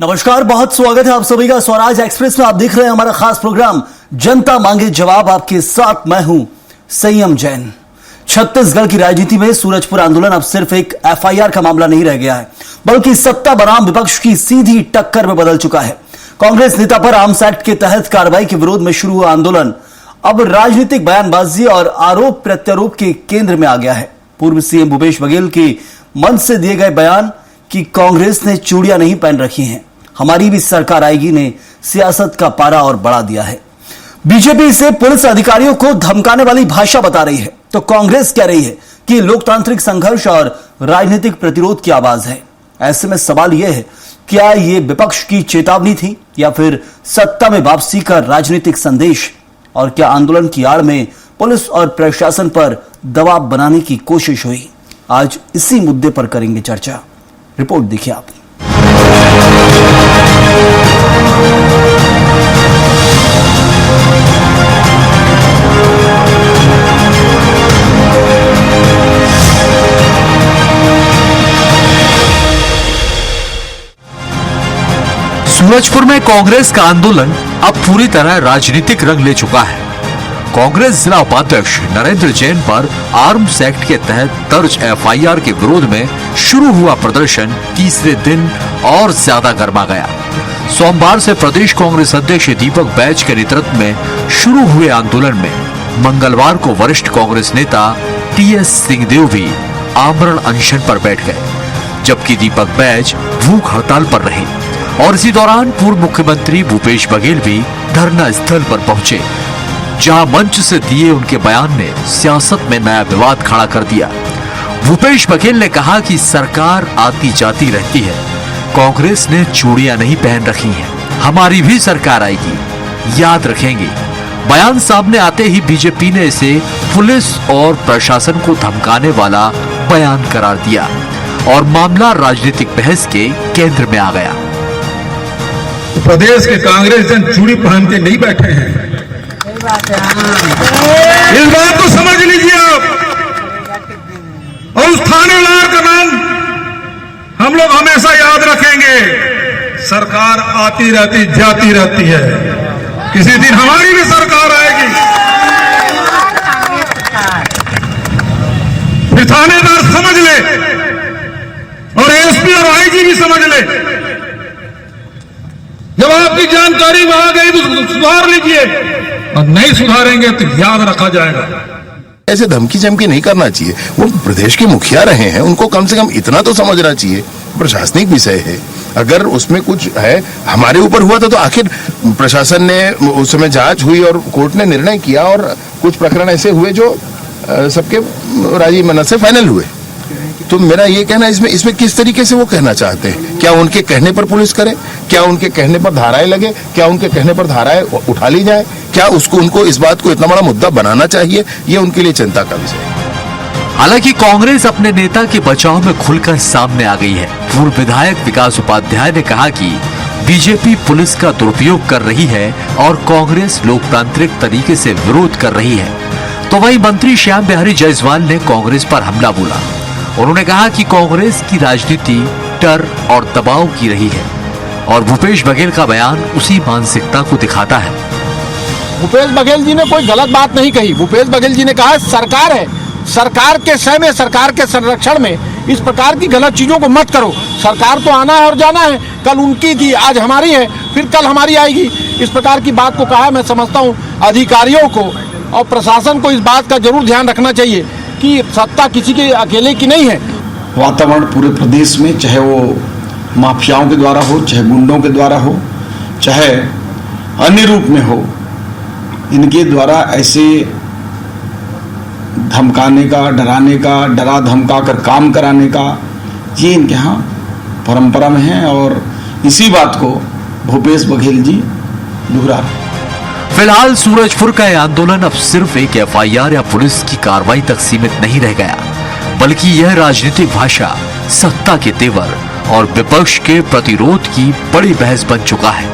नमस्कार, बहुत स्वागत है आप सभी का स्वराज एक्सप्रेस में। आप देख रहे हैं हमारा खास प्रोग्राम जनता मांगे जवाब। आपके साथ मैं हूं संयम जैन। छत्तीसगढ़ की राजनीति में सूरजपुर आंदोलन अब सिर्फ एक एफआईआर का मामला नहीं रह गया है, बल्कि सत्ता बनाम विपक्ष की सीधी टक्कर में बदल चुका है। कांग्रेस नेता पर आर्म्स एक्ट के तहत कार्रवाई के विरोध में शुरू हुआ आंदोलन अब राजनीतिक बयानबाजी और आरोप प्रत्यारोप के केंद्र में आ गया है। पूर्व सीएम भूपेश बघेल के मन से दिए गए बयान कि कांग्रेस ने चूड़ियां नहीं पहन रखी हैं, हमारी भी सरकार आएगी ने सियासत का पारा और बढ़ा दिया है। बीजेपी इसे पुलिस अधिकारियों को धमकाने वाली भाषा बता रही है, तो कांग्रेस कह रही है कि लोकतांत्रिक संघर्ष और राजनीतिक प्रतिरोध की आवाज है। ऐसे में सवाल यह है, क्या यह विपक्ष की चेतावनी थी या फिर सत्ता में वापसी का राजनीतिक संदेश? और क्या आंदोलन की आड़ में पुलिस और प्रशासन पर दबाव बनाने की कोशिश हुई? आज इसी मुद्दे पर करेंगे चर्चा। रिपोर्ट देखिए आप। सूरजपुर में कांग्रेस का आंदोलन अब पूरी तरह राजनीतिक रंग ले चुका है। कांग्रेस जिला उपाध्यक्ष नरेंद्र जैन पर आर्म्स एक्ट के तहत दर्ज एफआईआर के विरोध में शुरू हुआ प्रदर्शन तीसरे दिन और ज्यादा गर्मा गया। सोमवार से प्रदेश कांग्रेस अध्यक्ष दीपक बैज के नेतृत्व में शुरू हुए आंदोलन में मंगलवार को वरिष्ठ कांग्रेस नेता टीएस सिंहदेव भी आमरण अनशन पर बैठ गए, जबकि दीपक बैज भूख हड़ताल पर रहे। और इसी दौरान पूर्व मुख्यमंत्री भूपेश बघेल भी धरना स्थल पर पहुंचे, जहां मंच से दिए उनके बयान ने सियासत में नया विवाद खड़ा कर दिया। भूपेश बघेल ने कहा कि सरकार आती जाती रहती है, कांग्रेस ने चूड़ियां नहीं पहन रखी हैं, हमारी भी सरकार आएगी, याद रखेंगे। बयान सामने आते ही बीजेपी ने इसे पुलिस और प्रशासन को धमकाने वाला बयान करार दिया और मामला राजनीतिक बहस के केंद्र में आ गया। प्रदेश के कांग्रेस जन चूड़ी पहन के नहीं बैठे हैं, इस बात को समझ लीजिए आप। और उस थानेदार का नाम हम लोग हमेशा याद रखेंगे। सरकार आती रहती जाती रहती है, किसी दिन हमारी भी सरकार आएगी। फिर थानेदार समझ ले और एसपी और आईजी भी समझ ले। जब आपकी जानकारी में आ गई तो सुधार लीजिए, और नहीं सुधारेंगे तो याद रखा जाएगा। ऐसे धमकी चमकी नहीं करना चाहिए। वो प्रदेश के मुखिया रहे हैं, उनको कम से कम इतना तो समझना चाहिए। प्रशासनिक विषय है, अगर उसमें कुछ है हमारे ऊपर हुआ तो आखिर प्रशासन ने उस समय जांच हुई और कोर्ट ने निर्णय किया और कुछ प्रकरण ऐसे हुए जो सबके राजी मना से फाइनल हुए। तो मेरा ये कहना इसमें किस तरीके से वो कहना चाहते हैं? क्या उनके कहने पर पुलिस करे? क्या उनके कहने पर धाराएं लगे? क्या उनके कहने पर धाराएं उठा ली जाए? क्या उनको इस बात को इतना बड़ा मुद्दा बनाना चाहिए? ये उनके लिए चिंता का विषय है। हालांकि कांग्रेस अपने नेता के बचाव में खुलकर सामने आ गई है। पूर्व विधायक विकास उपाध्याय ने कहा कि बीजेपी पुलिस का दुरुपयोग कर रही है और कांग्रेस लोकतांत्रिक तरीके से विरोध कर रही है। तो वहीं मंत्री श्याम बिहारी जायसवाल ने कांग्रेस पर हमला बोला। उन्होंने कहा कि कांग्रेस की राजनीति डर और दबाव की रही है और भूपेश बघेल का बयान उसी मानसिकता को दिखाता है। भूपेश बघेल जी ने कोई गलत बात नहीं कही। भूपेश बघेल जी ने कहा सरकार है, सरकार के समय में, सरकार के संरक्षण में इस प्रकार की गलत चीजों को मत करो। सरकार तो आना है और जाना है, कल उनकी थी, आज हमारी है, फिर कल हमारी आएगी। इस प्रकार की बात को कहा। मैं समझता हूँ अधिकारियों को और प्रशासन को इस बात का जरूर ध्यान रखना चाहिए कि सत्ता किसी के अकेले की नहीं है। वातावरण पूरे प्रदेश में, चाहे वो माफियाओं के द्वारा हो, चाहे गुंडों के द्वारा हो, चाहे अन्य रूप में हो, इनके द्वारा ऐसे धमकाने का, डराने का, डरा धमका कर काम कराने का, ये इनके यहाँ परंपरा में है और इसी बात को भूपेश बघेल जी दोहरा रहे हैं। फिलहाल सूरजपुर का यह आंदोलन अब सिर्फ एक एफआईआर या पुलिस की कार्रवाई तक सीमित नहीं रह गया, बल्कि यह राजनीतिक भाषा, सत्ता के तेवर और विपक्ष के प्रतिरोध की बड़ी बहस बन चुका है।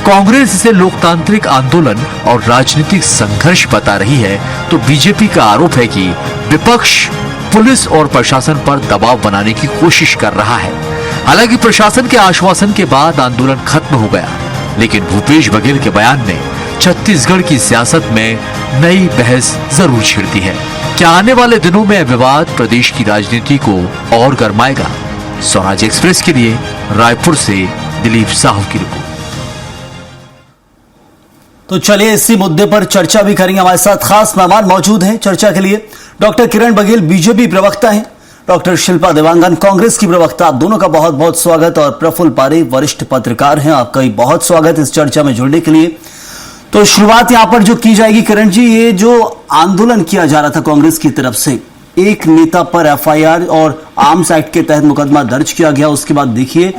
कांग्रेस इसे लोकतांत्रिक आंदोलन और राजनीतिक संघर्ष बता रही है, तो बीजेपी का आरोप है कि विपक्ष पुलिस और प्रशासन पर दबाव बनाने की कोशिश कर रहा है। हालांकि प्रशासन के आश्वासन के बाद आंदोलन खत्म हो गया, लेकिन भूपेश बघेल के बयान ने छत्तीसगढ़ की सियासत में नई बहस जरूर छेड़ दी है। क्या आने वाले दिनों में विवाद प्रदेश की राजनीति को और गरमाएगा? स्वराज एक्सप्रेस के लिए रायपुर से दिलीप साहू की रिपोर्ट। तो चलिए इसी मुद्दे पर चर्चा भी करेंगे। हमारे साथ खास मेहमान मौजूद हैं चर्चा के लिए। डॉक्टर किरण बघेल बीजेपी प्रवक्ता हैं, डॉक्टर शिल्पा देवांगन कांग्रेस की प्रवक्ता। आप दोनों का बहुत बहुत स्वागत। और प्रफुल्ल पारेख वरिष्ठ पत्रकार हैं, आपका भी बहुत स्वागत इस चर्चा में जुड़ने के लिए। तो शुरुआत यहां पर जो की जाएगी किरण जी, ये जो आंदोलन किया जा रहा था कांग्रेस की तरफ से, एक नेता पर एफआईआर और आर्म्स एक्ट के तहत मुकदमा दर्ज किया गया, उसके बाद देखिए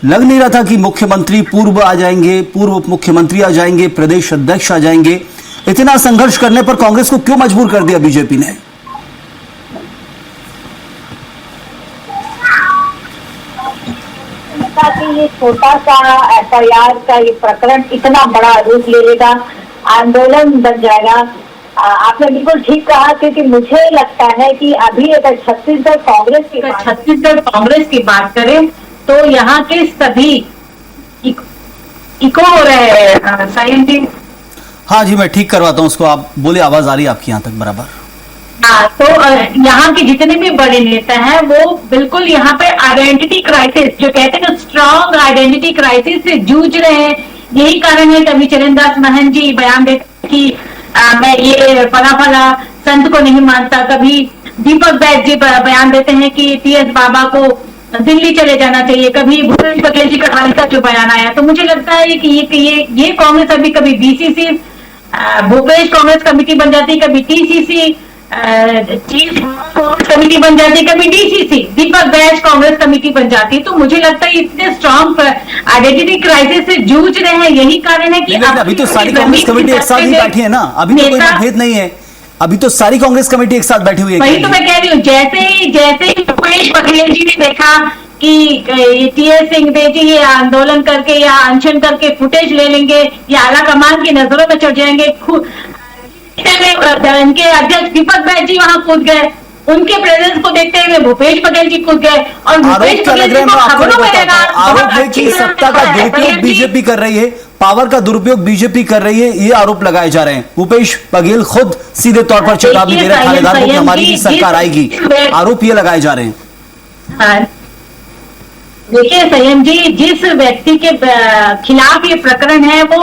लग नहीं रहा था कि मुख्यमंत्री पूर्व आ जाएंगे, पूर्व उप मुख्यमंत्री आ जाएंगे, प्रदेश अध्यक्ष आ जाएंगे। इतना संघर्ष करने पर कांग्रेस को क्यों मजबूर कर दिया बीजेपी ने? कि ये छोटा सा एफआईआर का ये प्रकरण इतना बड़ा रूप ले लेगा, आंदोलन बन जाएगा। आपने बिल्कुल ठीक कहा, क्योंकि मुझे लगता है कि अभी अगर छत्तीसगढ़ कांग्रेस की बात करें तो यहाँ के सभी इको हो रहे हैं। साइम जी, हाँ जी, मैं ठीक करवाता हूँ उसको। आप बोले, आवाज आ रही है आपकी यहाँ तक बराबर। तो यहाँ के जितने भी बड़े नेता हैं वो बिल्कुल यहाँ पे आइडेंटिटी क्राइसिस, जो कहते हैं ना, स्ट्रॉन्ग आइडेंटिटी क्राइसिस से जूझ रहे हैं। यही कारण है कभी चरणदास महंत जी बयान देते कि मैं ये फला संत को नहीं मानता, कभी दीपक बैद जी बयान देते हैं कि टीएस बाबा को दिल्ली चले जाना चाहिए, कभी भूपेश बघेल जी का हाल का जो बयान आया। तो मुझे लगता है कि ये कांग्रेस अभी कभी बीसीसी भूपेश कांग्रेस कमेटी बन जाती, कभी टीसीसी चीफ कमेटी बन जाती, कभी डीसीसी दीपक बैज कांग्रेस कमेटी बन जाती। तो मुझे लगता है इतने स्ट्रॉन्ग आइडेंटिटी क्राइसिस से जूझ रहे हैं। यही कारण है कि अभी तो सारी कांग्रेस कमेटी एक साथ ही बैठी है ना, अभी तो कोई मतभेद नहीं है। अभी तो सारी कांग्रेस कमेटी एक साथ बैठी हुई है। वही तो मैं कह रही हूँ, जैसे ही भूपेश बघेल जी ने देखा कि टीएस सिंहदेव जी ये आंदोलन करके या अनशन करके फुटेज ले लेंगे या आला कमान की नजरों में चढ़ जाएंगे, इनके अध्यक्ष दीपक बैद जी वहां कूद गए। उनके प्रेजेंस को देखते हुए भूपेश बघेल जी कूद गए। और भूपेश बघेल जी को खबरों में रहना आरोप है कि सत्ता का दुरुपयोग बीजेपी कर रही है, पावर का दुरुपयोग बीजेपी कर रही है, ये आरोप लगाए जा रहे हैं। भूपेश बघेल खुद सीधे तौर पर चेतावनी दे रहे हैं थानेदार को कि हमारी भी सरकार आएगी। आरोप ये लगाए जा रहे हैं। देखिए संयम जी, जिस व्यक्ति के खिलाफ ये प्रकरण है वो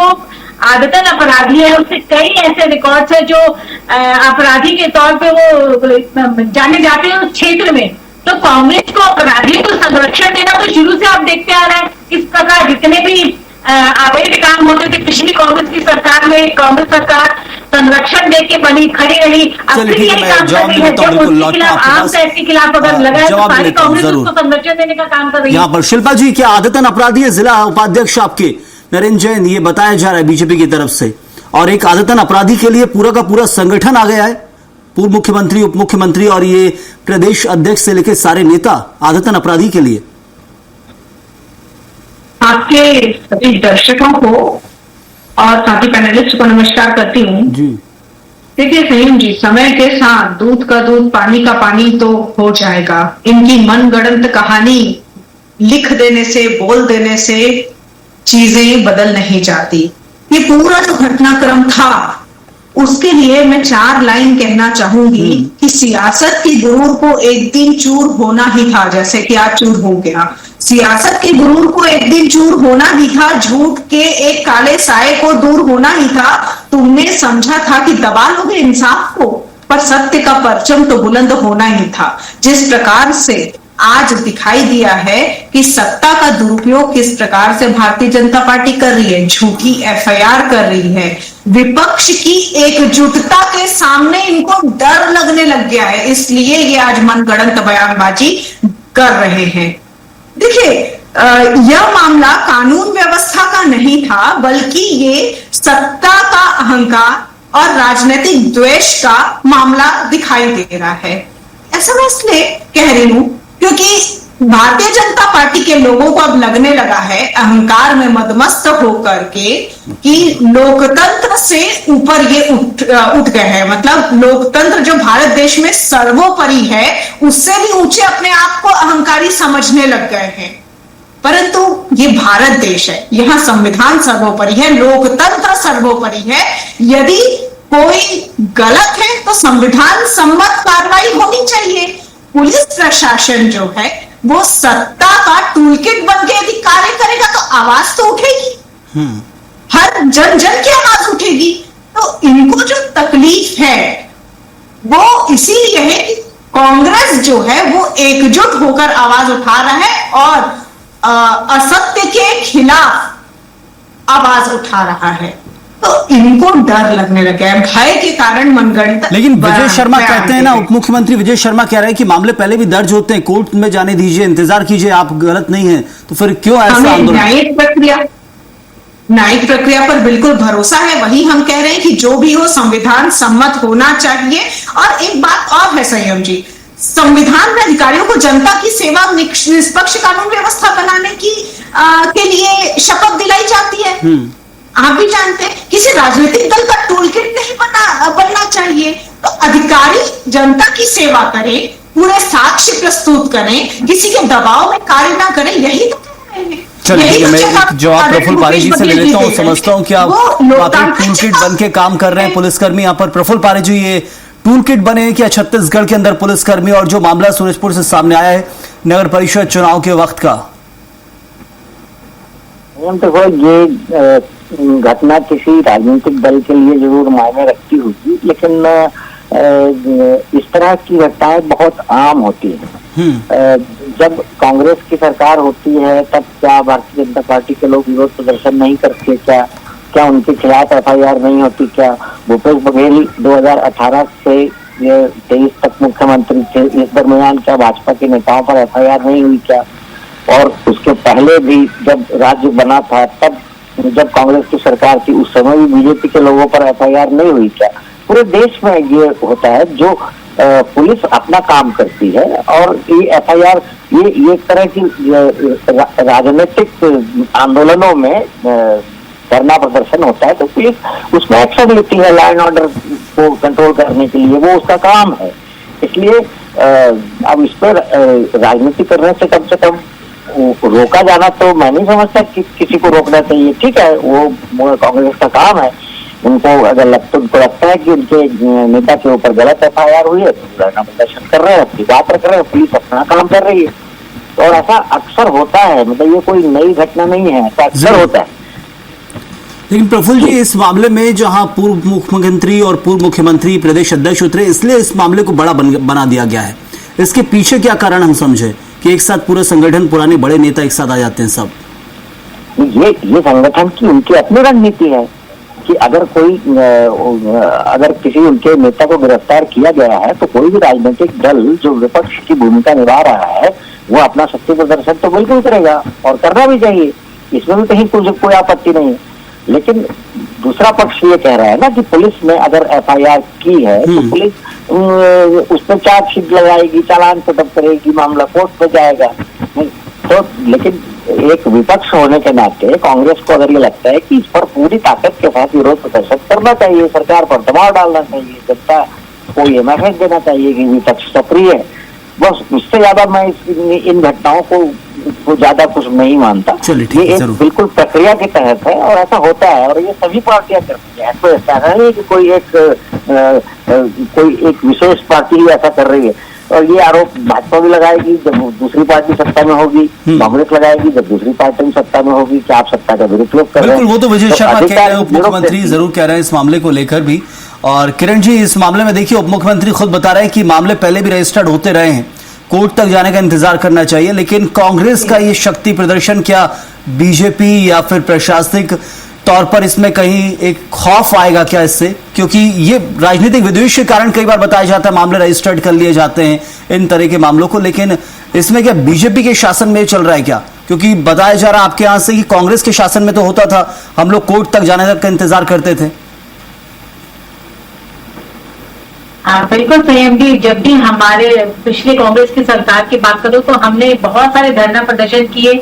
आदतन अपराधी है। उससे कई ऐसे रिकॉर्ड्स है जो अपराधी के तौर पे वो जाने जाते हैं उस क्षेत्र में। तो कांग्रेस को अपराधियों को संरक्षण देना तो शुरू से आप देखते आ रहे हैं। इस प्रकार जितने भी अवैध काम होते थे पिछली कांग्रेस की सरकार में, कांग्रेस सरकार संरक्षण दे के बनी खड़ी रही। अब फिर यही काम कर रही है, जब उसके खिलाफ आर्म्स एक्ट के खिलाफ अगर लगाया तो सारी कांग्रेस उसको संरक्षण देने का काम कर रही है। यहाँ पर शिल्पा जी, क्या आदतन अपराधी है जिला उपाध्यक्ष आपके नरेंद्र जैन, ये बताया जा रहा है बीजेपी की तरफ से, और एक आदतन अपराधी के लिए पूरा का पूरा संगठन आ गया है, पूर्व मुख्यमंत्री, उप मुख्यमंत्री और ये प्रदेश अध्यक्ष से लेकर सारे नेता आदतन अपराधी के लिए। आपके सभी दर्शकों को और साथी पैनलिस्ट को नमस्कार करती हूँ जी। देखिए संयम जी, समय के साथ दूध का दूध पानी का पानी तो हो जाएगा। इनकी मनगढ़ंत कहानी लिख देने से, बोल देने से चीजें बदल नहीं जाती। ये पूरा जो घटनाक्रम था उसके लिए मैं 4 लाइन कहना चाहूंगी कि सियासत की गुरूर को एक दिन चूर होना ही था, जैसे कि आज चूर हो गया। सियासत के गुरूर को एक दिन चूर होना ही था, झूठ के एक काले साए को दूर होना ही था। तुमने समझा था कि दबा लोगे इंसाफ को, पर सत्य का परचम तो बुलंद होना ही था। जिस प्रकार से आज दिखाई दिया है कि सत्ता का दुरुपयोग किस प्रकार से भारतीय जनता पार्टी कर रही है, झूठी एफआईआर कर रही है, विपक्ष की एकजुटता के सामने इनको डर लगने लग गया है, इसलिए ये आज मनगढ़ंत बयानबाजी कर रहे हैं। देखिए, यह मामला कानून व्यवस्था का नहीं था, बल्कि ये सत्ता का अहंकार और राजनीतिक द्वेष का मामला दिखाई दे रहा है। ऐसा मैं इसलिए कह रही हूं क्योंकि भारतीय जनता पार्टी के लोगों को अब लगने लगा है अहंकार में मदमस्त होकर के कि लोकतंत्र से ऊपर ये उठ गए हैं। मतलब लोकतंत्र जो भारत देश में सर्वोपरि है, उससे भी ऊंचे अपने आप को अहंकारी समझने लग गए हैं। परंतु ये भारत देश है, यहाँ संविधान सर्वोपरि है, लोकतंत्र सर्वोपरि है। यदि कोई गलत है तो संविधान सम्मत कार्रवाई होनी चाहिए। पुलिस प्रशासन जो है वो सत्ता का टूलकिट बन के यदि कार्य करेगा तो आवाज तो उठेगी, हर जन जन की आवाज उठेगी। तो इनको जो तकलीफ है वो इसीलिए है कि कांग्रेस जो है वो एकजुट होकर आवाज उठा रहा है और असत्य के खिलाफ आवाज उठा रहा है। तो इनको डर लगने लगा है, भय के कारण मनगढ़ंत। लेकिन विजय शर्मा कहते हैं ना, उप मुख्यमंत्री विजय शर्मा कह रहे हैं कि मामले पहले भी दर्ज होते हैं, कोर्ट में जाने दीजिए, इंतजार कीजिए, आप गलत नहीं है, तो फिर क्यों ऐसा आंदोलन? न्यायिक प्रक्रिया पर बिल्कुल भरोसा है। वही हम कह रहे हैं कि जो भी हो संविधान सम्मत होना चाहिए। और एक बात और है संयम जी, संविधान में अधिकारियों को जनता की सेवा निष्पक्ष कानून व्यवस्था बनाने की के लिए शपथ दिलाई जाती है। आप भी जानते हैं किसी राजनीतिक दल का टूलकिट नहीं बनना चाहिए। तो अधिकारी जनता की सेवा करें, पूरे साक्ष्य प्रस्तुत करें, किसी के दबाव में कार्य ना करें, यही तो कह रहे हैं। चलिए, मैं एक जवाब प्रफुल्ल पारेख जी से ले लेता हूँ। समझता हूँ कि आप टूल किट बन के काम कर रहे हैं पुलिसकर्मी। यहाँ पर प्रफुल्ल पारेख जी, ये टूल किट बने हैं क्या छत्तीसगढ़ के अंदर पुलिसकर्मी? और जो मामला सूरजपुर से सामने आया है नगर परिषद चुनाव के वक्त का, देखो ये घटना किसी राजनीतिक दल के लिए जरूर मायने रखती होगी, लेकिन इस तरह की घटनाएं बहुत आम होती हैं। जब कांग्रेस की सरकार होती है तब क्या भारतीय जनता पार्टी के लोग विरोध प्रदर्शन नहीं करते? क्या उनके खिलाफ एफआईआर नहीं होती? क्या भूपेश बघेल 2018 से 23 तक मुख्यमंत्री थे, इस दरमियान क्या भाजपा के नेताओं पर एफआईआर नहीं हुई क्या? और उसके पहले भी जब राज्य बना था, तब जब कांग्रेस की सरकार थी उस समय भी बीजेपी के लोगों पर एफआईआर नहीं हुई क्या? पूरे देश में ये होता है, जो पुलिस अपना काम करती है और ये एफआईआर ये एक तरह की राजनीतिक आंदोलनों में धरना प्रदर्शन होता है तो पुलिस उसमें एक्शन लेती है लॉ एंड ऑर्डर को कंट्रोल करने के लिए, वो उसका काम है। इसलिए अब इस पर राजनीति करने से कम रोका जाना तो मैं नहीं समझता कि किसी को रोकना चाहिए। ठीक है, वो कांग्रेस का काम है, उनको अगर उनको लगता है कि उनके नेता के ऊपर गलत एफआईआर हुई है तो धरना प्रदर्शन कर रहे हैं, अपनी बात रख रहे हैं, पुलिस अपना काम कर रही है। और ऐसा अक्सर होता है, मतलब ये कोई नई घटना नहीं है, ऐसा अक्सर होता है। लेकिन प्रफुल्ल जी, इस मामले में जहां पूर्व मुख्यमंत्री और पूर्व मुख्यमंत्री प्रदेश अध्यक्ष उतरे, इसलिए इस मामले को बड़ा बना दिया गया है। इसके पीछे क्या कारण हम समझे कि एक साथ पूरे संगठन, पुराने बड़े नेता एक साथ आ जाते हैं सब? ये संगठन की उनकी अपनी रणनीति है कि अगर किसी उनके नेता को गिरफ्तार किया गया है तो कोई भी राजनीतिक दल जो विपक्ष की भूमिका निभा रहा है वो अपना शक्ति प्रदर्शन तो बिल्कुल करेगा और करना भी चाहिए, इसमें भी कहीं कोई आपत्ति नहीं है। लेकिन दूसरा पक्ष ये कह रहा है ना कि पुलिस ने अगर एफआईआर की है तो पुलिस उस पर चार्जशीट लगाएगी, चालान पुटअप करेगी, मामला कोर्ट में जाएगा। तो लेकिन एक विपक्ष होने के नाते कांग्रेस को अगर ये लगता है कि इस पर पूरी ताकत के साथ विरोध प्रदर्शन करना चाहिए, सरकार पर दबाव डालना चाहिए, जनता को ये मैसेज देना चाहिए कि विपक्ष सक्रिय है, बस उससे ज्यादा मैं इन घटनाओं को ज्यादा कुछ नहीं मानता। ये एक बिल्कुल प्रक्रिया के तहत है और ऐसा होता है और ये सभी पार्टियां करती है। तो ऐसा नहीं है कि कोई एक विशेष पार्टी ही ऐसा कर रही है। और ये आरोप भाजपा भी लगाएगी जब दूसरी पार्टी सत्ता में होगी, कांग्रेस लगाएगी जब दूसरी पार्टी सत्ता में होगी कि आप सत्ता का दुरुपयोग कर रहे हैं। वो तो विजय शर्मा कह रहे हैं, उप मुख्यमंत्री जरूर कह रहे हैं इस मामले को लेकर भी। और किरण जी, इस मामले में देखिए, उप मुख्यमंत्री खुद बता रहे हैं कि मामले पहले भी रजिस्टर्ड होते रहे हैं, कोर्ट तक जाने का इंतजार करना चाहिए। लेकिन कांग्रेस का ये शक्ति प्रदर्शन, क्या बीजेपी या फिर प्रशासनिक तौर पर इसमें कहीं एक खौफ आएगा क्या इससे? क्योंकि ये राजनीतिक विद्वेष के कारण कई बार बताया जाता है मामले रजिस्टर्ड कर लिए जाते हैं इन तरह के मामलों को, लेकिन इसमें क्या बीजेपी के शासन में चल रहा है क्या? क्योंकि बताया जा रहा है आपके यहां से कि कांग्रेस के शासन में तो होता था, हम लोग कोर्ट तक जाने तक का इंतजार करते थे। बिल्कुल संयम जी, जब भी हमारे पिछले कांग्रेस की सरकार की बात करूं तो हमने बहुत सारे धरना प्रदर्शन किए,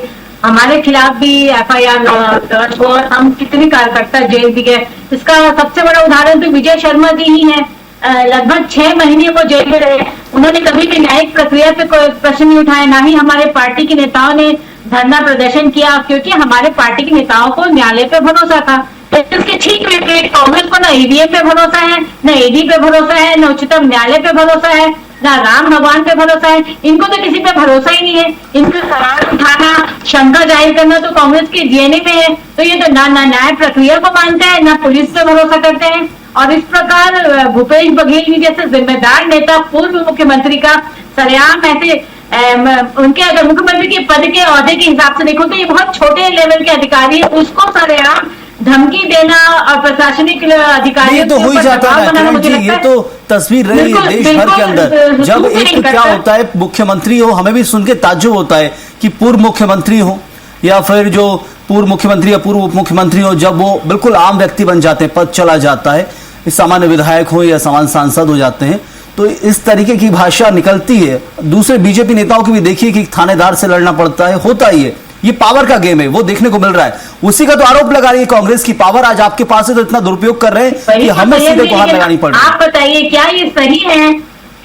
हमारे खिलाफ भी एफआईआर दर्ज हुआ, हम कितने कार्यकर्ता जेल भी गए। इसका सबसे बड़ा उदाहरण तो विजय शर्मा जी ही है। लगभग 6 महीने वो जेल में रहे, उन्होंने कभी भी न्यायिक प्रक्रिया पे कोई प्रश्न नहीं उठाया, ना ही हमारे पार्टी के नेताओं ने धरना प्रदर्शन किया, क्योंकि हमारे पार्टी के नेताओं को न्यायालय पे भरोसा था। इसके ठीक विपरीत कांग्रेस को न ईवीएम पे भरोसा है, न ईडी पे भरोसा है, न उच्चतम न्यायालय पे भरोसा है, न राम भगवान पे भरोसा है। इनको तो किसी पे भरोसा ही नहीं है। इनका सवाल उठाना, शंका जाहिर करना तो कांग्रेस के डीएनए में है। तो ये तो ना न्याय प्रक्रिया को मानते हैं, ना पुलिस पे भरोसा करते हैं। और इस प्रकार भूपेश बघेल जी जैसे जिम्मेदार नेता, पूर्व मुख्यमंत्री का सरेआम ऐसे उनके अगर मुख्यमंत्री के पद के ओहदे के हिसाब से देखो तो ये बहुत छोटे लेवल के अधिकारी है, उसको सरेआम धमकी देना और प्रशासनिक अधिकारी ये तो हो ही जाता है किरण जी, ये तो तस्वीर रही है देश भर के अंदर। जब एक क्या होता है, मुख्यमंत्री हो, हमें भी सुन के ताज्जुब होता है कि पूर्व मुख्यमंत्री हो या फिर जो पूर्व मुख्यमंत्री या पूर्व उप मुख्यमंत्री हो, जब वो बिल्कुल आम व्यक्ति बन जाते हैं, पद चला जाता है, सामान्य विधायक हो या सामान्य सांसद हो जाते हैं, तो इस तरीके की भाषा निकलती है। दूसरे बीजेपी नेताओं की भी देखिए कि थानेदार से लड़ना पड़ता है, होता ही है। ये पावर का गेम है, वो देखने को मिल रहा है। उसी का तो आरोप लगा रही है कांग्रेस की, पावर आज आपके पास है तो इतना दुरुपयोग कर रहे हैं कि हमें सीधे गुहार लगानी पड़ रही है। आप बताइए क्या ये सही है?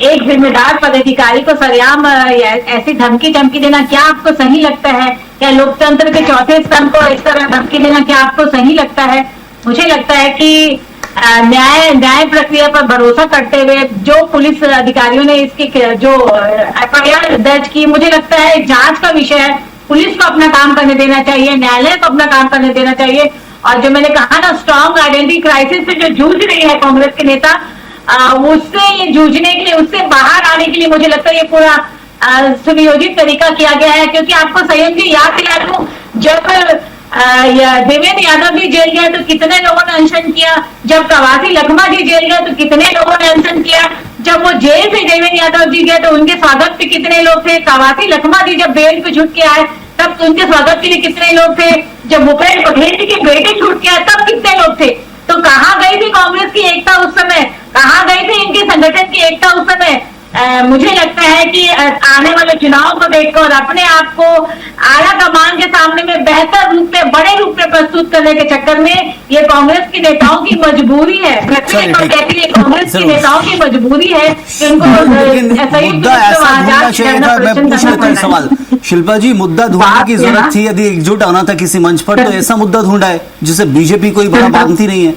एक जिम्मेदार पदाधिकारी को सरेआम ऐसी धमकी देना क्या आपको सही लगता है? क्या लोकतंत्र के चौथे स्तंभ को इस तरह धमकी देना क्या आपको सही लगता है? मुझे लगता है कि न्याय प्रक्रिया पर भरोसा करते हुए जो पुलिस अधिकारियों ने इसके जो एफआईआर दर्ज की, मुझे लगता है जांच का विषय है। पुलिस को अपना काम करने देना चाहिए, न्यायालय को अपना काम करने देना चाहिए। और जो मैंने कहा ना, स्ट्रॉन्ग आइडेंटिटी क्राइसिस से जो जूझ रही है कांग्रेस के नेता, उससे ये जूझने के लिए, उससे बाहर आने के लिए मुझे लगता है ये पूरा सुनियोजित तरीका किया गया है। क्योंकि आपको संयम जी याद दिला दूं, जब देवेंद्र यादव जी जेल गए तो कितने लोगों ने अनशन किया, जब प्रवासी लखमा जी जेल गए तो कितने लोगों ने अनशन किया, जब वो जेल से देवेंद्र यादव जी गए तो उनके स्वागत पे कितने लोग थे, प्रवासी लखमा जी जब बेल पे छूट के आए तब उनके स्वागत के लिए कितने लोग थे, जब भूपेश बघेल जी के बेटे छूट के आए तब कितने लोग थे। तो कहाँ गई थी कांग्रेस की एकता उस समय? कहाँ गई थी इनके संगठन की एकता उस समय? मुझे लगता है कि आने वाले चुनाव को देखकर अपने आप को आला कमान के सामने में बेहतर रूप में, बड़े रूप में प्रस्तुत करने के चक्कर में ये कांग्रेस के नेताओं की मजबूरी है। कांग्रेस के नेताओं की मजबूरी है कि उनको सवाल। शिल्पा जी, मुद्दा ढूंढने की जरूरत थी, यदि एकजुट होना था किसी मंच पर तो ऐसा मुद्दा ढूंढा है जिसे बीजेपी कोई बड़ा बांधती नहीं है।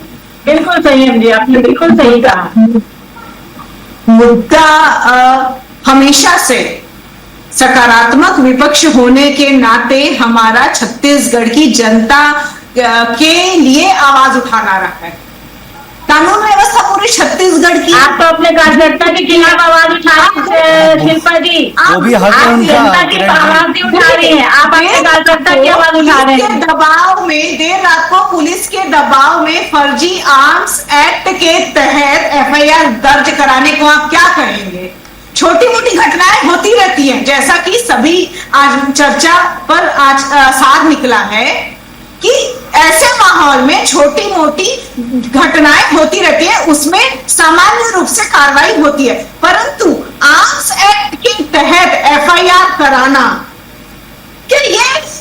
बिल्कुल सही है जी, आपने बिल्कुल सही कहा। मुद्दा हमेशा से सकारात्मक विपक्ष होने के नाते हमारा छत्तीसगढ़ की जनता के लिए आवाज उठाना रहा है। कानून व्यवस्था पूरे छत्तीसगढ़ की। आप तो अपने कार्यकर्ता के खिलाफ आवाज उठा रहे हैं शिल्पा जी, वो भी हक है उनका। जनता की आवाज नहीं उठा रही है, आप अपने कार्यकर्ता की आवाज उठा रहे हैं। दबाव में, देर रात को पुलिस के दबाव में फर्जी आर्म्स एक्ट के तहत एफआईआर दर्ज कराने को आप क्या करेंगे? छोटी मोटी घटनाएं होती रहती हैं, जैसा कि सभी आज चर्चा पर आज साथ निकला है कि ऐसे माहौल में छोटी मोटी घटनाएं होती रहती है, उसमें सामान्य रूप से कार्रवाई होती है। परंतु आर्म्स एक्ट के तहत एफआईआर कराना, क्या ये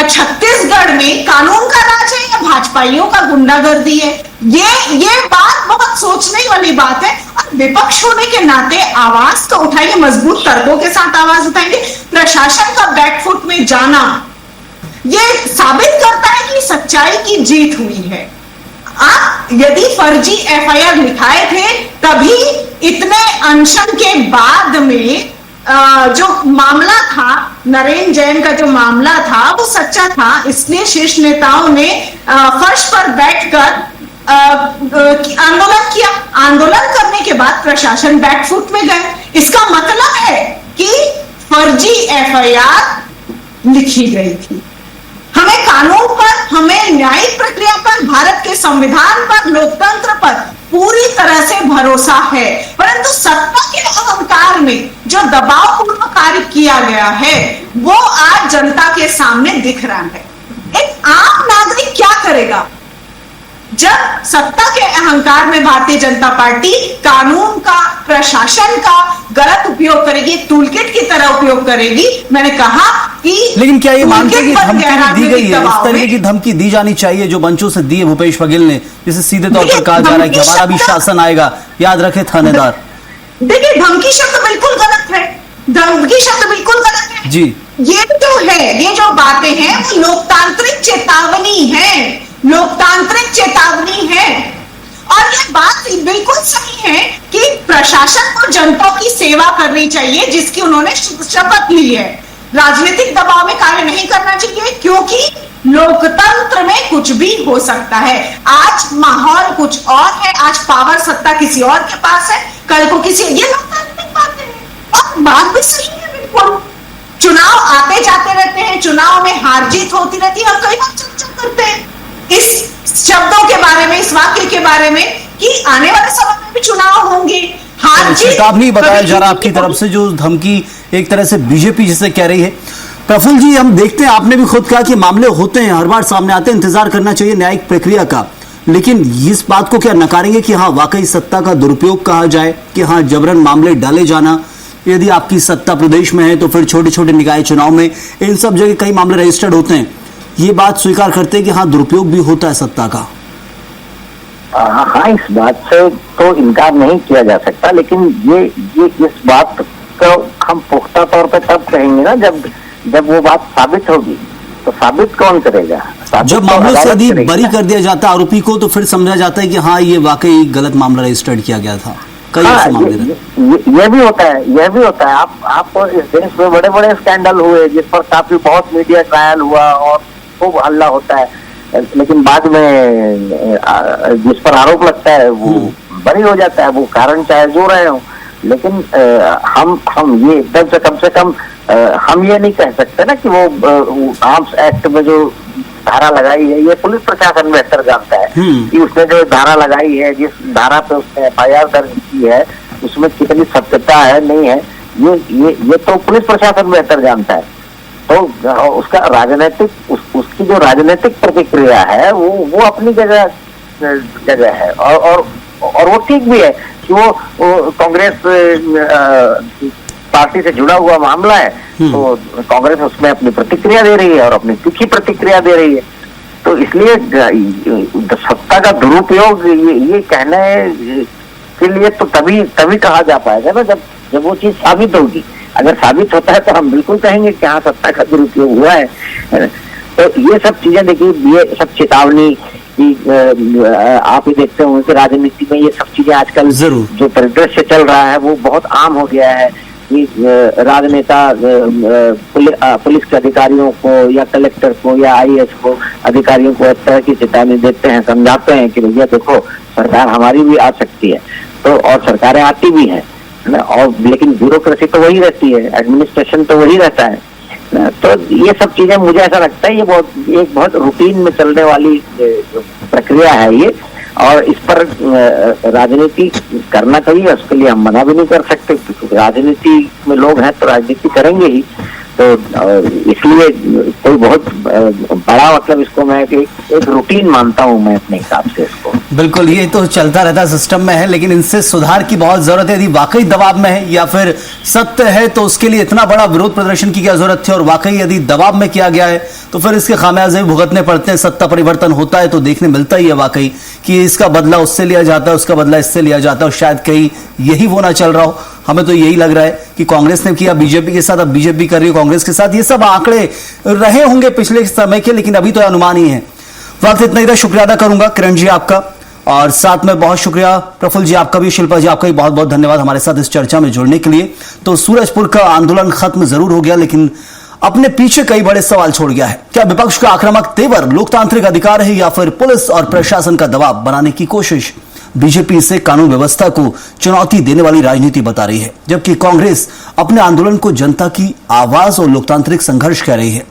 छत्तीसगढ़ में कानून का राज है या भाजपाइयों का गुंडागर्दी है? ये बात बहुत सोचने वाली बात है। और विपक्ष होने के नाते आवाज तो उठाएंगे, मजबूत तर्कों के साथ आवाज उठाएंगे। प्रशासन का बैकफुट में जाना ये साबित करता है कि सच्चाई की जीत हुई है। आप यदि फर्जी एफआईआर लिखाए थे तभी इतने अनशन के बाद में जो मामला था, नरेंद्र जैन का जो मामला था वो सच्चा था, इसलिए शीर्ष नेताओं ने फर्श पर बैठकर आंदोलन किया। आंदोलन करने के बाद प्रशासन बैकफुट में गए। इसका मतलब है कि फर्जी एफआईआर लिखी गई थी। हमें कानून पर, हमें न्यायिक प्रक्रिया पर, भारत के संविधान पर, लोकतंत्र पर पूरी तरह से भरोसा है। परंतु सत्ता के अहंकार में जो दबावपूर्ण कार्य किया गया है वो आज जनता के सामने दिख रहा है। एक आम नागरिक क्या करेगा जब सत्ता के अहंकार में भारतीय जनता पार्टी कानून का, प्रशासन का गलत उपयोग करेगी, टूलकिट की तरह उपयोग करेगी। मैंने कहा कि लेकिन क्या ये मानते हैं कि धमकी दी गई है, इस तरीके की धमकी दी जानी चाहिए जो मंचों से दी है भूपेश बघेल ने, जिसे सीधे तौर पर कहा जा रहा है कि हमारा भी शासन आएगा, याद रखे थानेदार। देखिए, धमकी शब्द बिल्कुल गलत है। धमकी शब्द बिल्कुल गलत है जी। ये जो है, ये जो बातें हैं वो लोकतांत्रिक चेतावनी है, लोकतांत्रिक चेतावनी है। और ये बात बिल्कुल सही है कि प्रशासन को जनता की सेवा करनी चाहिए, जिसकी उन्होंने शपथ ली है। राजनीतिक दबाव में कार्य नहीं करना चाहिए, क्योंकि लोकतंत्र में कुछ भी हो सकता है। आज माहौल कुछ और है, आज पावर सत्ता किसी और के पास है, कल को किसी, ये लोकतांत्रिक बातें हैं और बात भी सही है बिल्कुल। चुनाव आते जाते रहते हैं, चुनाव में हार जीत होती रहती है, और कई बार चर्चा करते हैं इस शब्दों के बारे में, इस वाक्य के बारे में कि आने वाले समय में भी चुनाव होंगे, हार जीत। चेतावनी बताया जा रहा आपकी तरफ से, जो धमकी एक तरह से बीजेपी जिसे कह रही है। प्रफुल्ल जी, हम देखते हैं, आपने भी खुद कहा कि मामले होते हैं, हर बार सामने आते हैं, इंतजार करना चाहिए न्यायिक प्रक्रिया का, लेकिन इस बात को क्या नकारेंगे कि हाँ वाकई सत्ता का दुरुपयोग कहा जाए, कि हाँ जबरन मामले डाले जाना, यदि आपकी सत्ता प्रदेश में है तो फिर छोटे छोटे निकाय चुनाव में इन सब जगह कई मामले रजिस्टर्ड होते हैं, ये बात स्वीकार करते हैं कि हाँ दुरुपयोग भी होता है सत्ता का? हाँ, इस बात से तो इनकार नहीं किया जा सकता, लेकिन ये इस बात को हम पुख्ता तौर पर तब कहेंगे ना जब वो बात साबित होगी। तो साबित कौन करेगा? जब मामले से यदि बरी कर दिया जाता आरोपी को, तो फिर समझा जाता है कि हाँ ये वाकई गलत मामला रजिस्टर्ड किया गया था। कई ऐसे मामले ये भी होता है, यह भी होता है। आप इस देश में बड़े बड़े स्कैंडल हुए जिस पर काफी बहुत मीडिया ट्रायल हुआ और खूब हल्ला होता है, लेकिन बाद में जिस पर आरोप लगता है वो बरी हो जाता है, वो कारण चाहे जो रहे हो। लेकिन हम ये कम से कम हम ये नहीं कह सकते ना कि वो आर्म्स एक्ट में जो धारा लगाई है, ये पुलिस प्रशासन बेहतर जानता है कि उसने जो धारा लगाई है, जिस धारा पे उसने FIR दर्ज की है, उसमें कितनी सत्यता है नहीं है, ये तो पुलिस प्रशासन बेहतर जानता है। तो उसका राजनीतिक उसकी जो राजनीतिक प्रतिक्रिया है वो अपनी जगह है, और वो ठीक भी है कि वो कांग्रेस पार्टी से जुड़ा हुआ मामला है, तो कांग्रेस उसमें अपनी प्रतिक्रिया दे रही है और अपनी तीखी प्रतिक्रिया दे रही है। तो इसलिए सत्ता का दुरुपयोग ये कहने के लिए तो तभी कहा जा पाएगा ना जब वो चीज साबित होगी। अगर साबित होता है तो हम बिल्कुल कहेंगे कि हाँ सत्ता का दुरुपयोग हुआ है। तो ये सब चीजें देखिए, ये सब चेतावनी आप ही देखते होंगे कि राजनीति में ये सब चीजें आजकल जो परिदृश्य चल रहा है वो बहुत आम हो गया है कि राजनेता पुलिस के अधिकारियों को या कलेक्टर को या IAS को अधिकारियों को इस तरह की चेतावनी देते हैं, समझाते हैं कि भैया देखो सरकार हमारी भी आ सकती है, तो और सरकारें आती भी हैं, और लेकिन ब्यूरोक्रेसी तो वही रहती है, एडमिनिस्ट्रेशन तो वही रहता है। तो ये सब चीजें मुझे ऐसा लगता है ये एक बहुत रूटीन में चलने वाली प्रक्रिया है ये, और इस पर राजनीति करना चाहिए, उसके लिए हम मना भी नहीं कर सकते, क्योंकि राजनीति में लोग हैं तो राजनीति करेंगे ही। तो इसलिए कोई बहुत बड़ा मतलब इसको मैं एक रूटीन मानता हूं मैं अपने हिसाब से इसको। बिल्कुल, ये तो चलता रहता सिस्टम में है, लेकिन इनसे सुधार की बहुत जरूरत है। यदि वाकई दबाव में है या फिर सत्य है तो उसके लिए इतना बड़ा विरोध प्रदर्शन की क्या जरूरत थी, और वाकई यदि दबाव में किया गया है तो फिर इसके खामियाजे भुगतने पड़ते हैं। सत्ता परिवर्तन होता है तो देखने मिलता ही है वाकई कि इसका बदला उससे लिया जाता है, उसका बदला इससे लिया जाता है, और शायद कहीं यही वो ना चल रहा हो। हमें तो यही लग रहा है कि कांग्रेस ने किया बीजेपी के साथ, अब बीजेपी कर रही है कांग्रेस के साथ। ये सब आंकड़े रहे होंगे पिछले समय के, लेकिन अभी तो अनुमान ही है। वक्त इतना ही था, शुक्रिया अदा करूंगा किरण जी आपका, और साथ में बहुत शुक्रिया प्रफुल्ल जी आपका भी, शिल्पा जी आपका भी बहुत बहुत धन्यवाद हमारे साथ इस चर्चा में जुड़ने के लिए। तो सूरजपुर का आंदोलन खत्म जरूर हो गया, लेकिन अपने पीछे कई बड़े सवाल छोड़ गया है। क्या विपक्ष का आक्रामक तेवर लोकतांत्रिक अधिकार है, या फिर पुलिस और प्रशासन का दबाव बनाने की कोशिश? बीजेपी इसे कानून व्यवस्था को चुनौती देने वाली राजनीति बता रही है, जबकि कांग्रेस अपने आंदोलन को जनता की आवाज और लोकतांत्रिक संघर्ष कह रही है।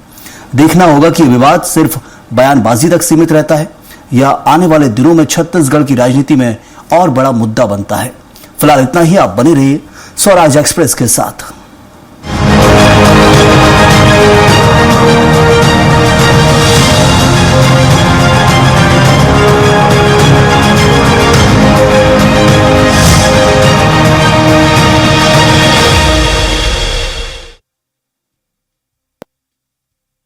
देखना होगा कि विवाद सिर्फ बयानबाजी तक सीमित रहता है या आने वाले दिनों में छत्तीसगढ़ की राजनीति में और बड़ा मुद्दा बनता है। फिलहाल इतना ही, आप बने रहिए स्वराज एक्सप्रेस के साथ।